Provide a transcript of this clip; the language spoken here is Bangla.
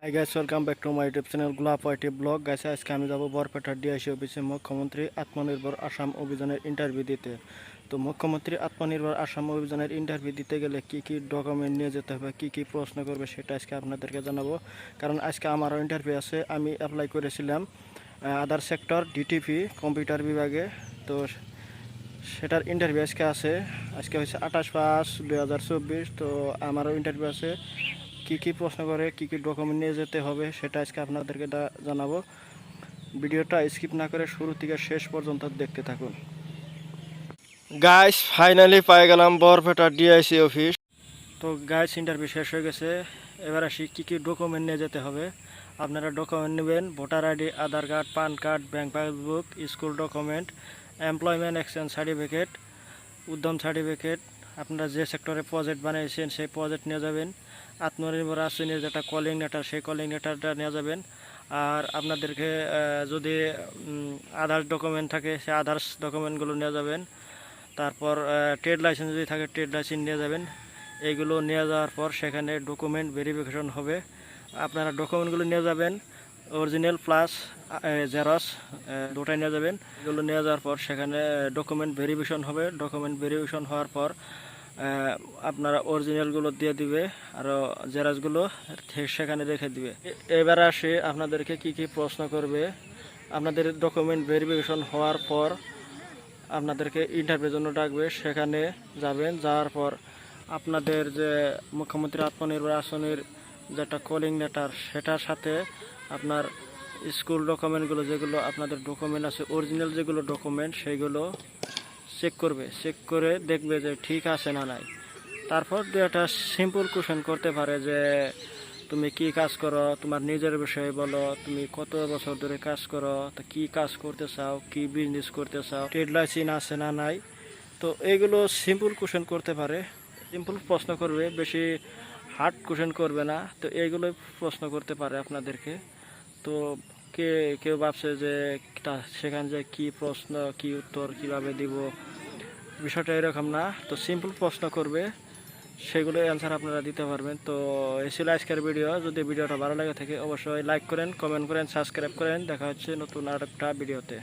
Hi guys, welcome back to my YouTube channel গোলাপ ওয়াইটি ব্লগ। গাইস, আজকে আমি যাব বরপেটা ডিআইসি অফিসে মুখ্যমন্ত্রী আত্মনির্ভর আসাম অভিযানের ইন্টারভিউ দিতে। তো মুখ্যমন্ত্রী আত্মনির্ভর আসাম অভিযানের ইন্টারভিউ দিতে গেলে কি কি ডকুমেন্ট নিয়ে যেতে হবে, কি কি প্রশ্ন করবে সেটা আজকে আপনাদেরকে জানাবো। কারণ আজকে আমারও ইন্টারভিউ আছে। আমি অ্যাপ্লাই করেছিলাম আদার সেক্টর ডিটিপি কম্পিউটার বিভাগে। তো সেটার ইন্টারভিউ আজকে আছে। আজকে হচ্ছে 28/5/2024। তো আমারও ইন্টারভিউ আছে। কি কি প্রশ্ন করে, কি কি ডকুমেন্ট নিয়ে যেতে হবে সেটা আজকে আপনাদেরকে জানাবো। ভিডিওটা স্কিপ না করে শুরু থেকে শেষ পর্যন্ত দেখতে থাকুন। গাইস, ফাইনালি পেয়ে গেলাম বরপেটা ডিআইসি অফিস। তো গাইস, ইন্টারভিউ শেষ হয়ে গেছে। এবার আসি কি কি ডকুমেন্ট নিয়ে যেতে হবে। আপনারা ডকুমেন্ট নেবেন voter ID, Aadhaar card, PAN card, bank passbook, school document, employment exchange certificate, Udyam certificate, আপনারা যে সেক্টরে প্রজেক্ট বানিয়েছেন সেই প্রজেক্ট নিয়ে যাবেন। আত্মনির্ভর আসনের যেটা কলিং লেটার, সেই কলিং লেটারটা নিয়ে যাবেন। আর আপনাদেরকে যদি আদার্স ডকুমেন্ট থাকে সেই আদার্স ডকুমেন্টগুলো নিয়ে যাবেন। তারপর ট্রেড লাইসেন্স যদি থাকে ট্রেড লাইসেন্স নিয়ে যাবেন। এইগুলো নিয়ে যাওয়ার পর সেখানে ডকুমেন্ট ভেরিফিকেশন হবে। আপনারা ডকুমেন্টগুলো নিয়ে যাবেন, অরিজিনাল প্লাস জেরক্স দুটাই নিয়ে যাবেন। এগুলো নিয়ে যাওয়ার পর সেখানে ডকুমেন্ট ভেরিফিকেশন হবে। ডকুমেন্ট ভেরিফিকেশন হওয়ার পর আপনারা অরিজিনালগুলো দিয়ে দিবে, আর জেরক্সগুলো সেখানে রেখে দিবে। এবার আসে আপনাদেরকে কি কি প্রশ্ন করবে। আপনাদের ডকুমেন্ট ভেরিফিকেশন হওয়ার পর আপনাদেরকে ইন্টারভিউর জন্য ডাকবে। সেখানে যাবেন, যাওয়ার পর আপনাদের যে মুখ্যমন্ত্রী আত্মনির্ভর আসনের যেটা কলিং লেটার, সেটার সাথে আপনার স্কুল ডকুমেন্টগুলো, যেগুলো আপনাদের ডকুমেন্ট আছে অরিজিনাল যেগুলো ডকুমেন্ট, সেইগুলো চেক করবে। চেক করে দেখবে যে ঠিক আছে না নাই। তারপর একটা সিম্পল কোশ্চেন করতে পারে যে তুমি কি কাজ করো, তোমার নিজের বিষয়ে বলো, তুমি কত বছর ধরে কাজ করো, তো কি কাজ করতে চাও, কি বিজনেস করতে চাও, ট্রেড লাইসেন্স আছে না নাই। তো এইগুলো সিম্পল কোশ্চেন করতে পারে, সিম্পল প্রশ্ন করবে, বেশি হার্ড কোশ্চেন করবে না। তো এইগুলোই প্রশ্ন করতে পারে আপনাদেরকে। তো কেউ ভাবছে যে সেখানে যে কি প্রশ্ন, কি উত্তর কিভাবে দিব, বিষয়টা এরকম না। তো সিম্পল প্রশ্ন করবে, সেগুলো অ্যান্সার আপনারা দিতে পারবেন। তো এই ছিল আজকের ভিডিও। যদি ভিডিওটা ভালো লাগে থাকে অবশ্যই লাইক করেন, কমেন্ট করেন, সাবস্ক্রাইব করেন। দেখা হচ্ছে নতুন আর একটা ভিডিওতে।